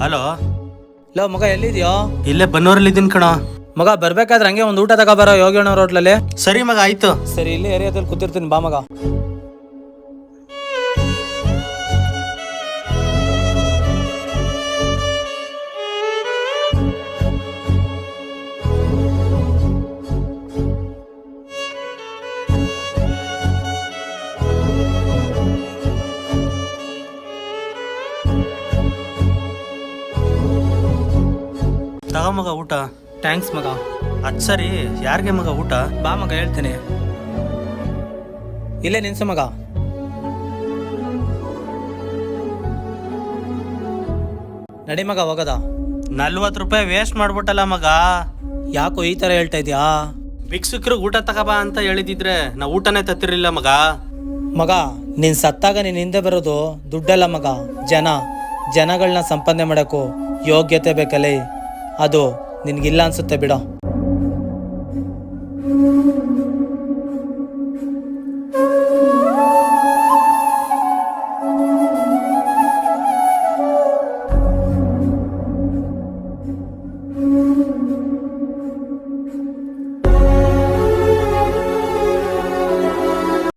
Hello. Low ಮಗ ಎಲ್ಲಿದ್ಯೋ? ಇಲ್ಲೇ ಬನ್ನೂರಲ್ಲಿ ಇದೀನಿ ಕಣ. ಮಗ ಬರ್ಬೇಕಾದ್ರೆ ಹಂಗೆ ಒಂದು ಊಟ ತಗೋಬರೋ ಯೋಗಿಯಣ್ಣವ್ರ ಹೋಟ್ಲಲ್ಲಿ. ಸರಿ ಮಗ, ಆಯ್ತು. ಸರಿ, ಇಲ್ಲೇ ಏರಿಯಾದಲ್ಲಿ ಕೂತಿರ್ತೀನಿ, ಬಾ ಮಗ. ತಗೋ ಮಗ ಊಟ. ಥ್ಯಾಂಕ್ಸ್ ಮಗ. ಅದ್ ಸರಿ, ಯಾರಿಗೆ ಮಗ ಊಟ? ಬಾ ಮಗ, ಹೇಳ್ತೀನಿ. ಇಲ್ಲೇ ನಿನ್ಸು ಮಗ. ನಡಿ ಮಗ, ಹೋಗದ. 40 ರೂಪಾಯಿ ವೇಸ್ಟ್ ಮಾಡ್ಬಿಟ್ಟಲ್ಲ ಮಗ. ಯಾಕೋ ಈ ತರ ಹೇಳ್ತಾ ಇದ್ಯಾ? ಭಿಕ್ಷುಕರಿಗೆ ಊಟ ತಗೋಬಾ ಅಂತ ಹೇಳಿದಿದ್ರೆ ನಾ ಊಟನೇ ತತ್ತಿರ್ಲಿಲ್ಲ ಮಗ. ಮಗ, ನೀನ್ ಸತ್ತಾಗ ನೀನ್ ಹಿಂದೆ ಬರೋದು ದುಡ್ಡಲ್ಲ ಮಗ, ಜನಗಳನ್ನ ಸಂಪಾದನೆ ಮಾಡಕ್ಕೂ ಯೋಗ್ಯತೆ ಬೇಕಲ್ಲ. ಅದು ನಿನ್ಗಿಲ್ಲ ಅನ್ಸುತ್ತೆ ಬಿಡೋ.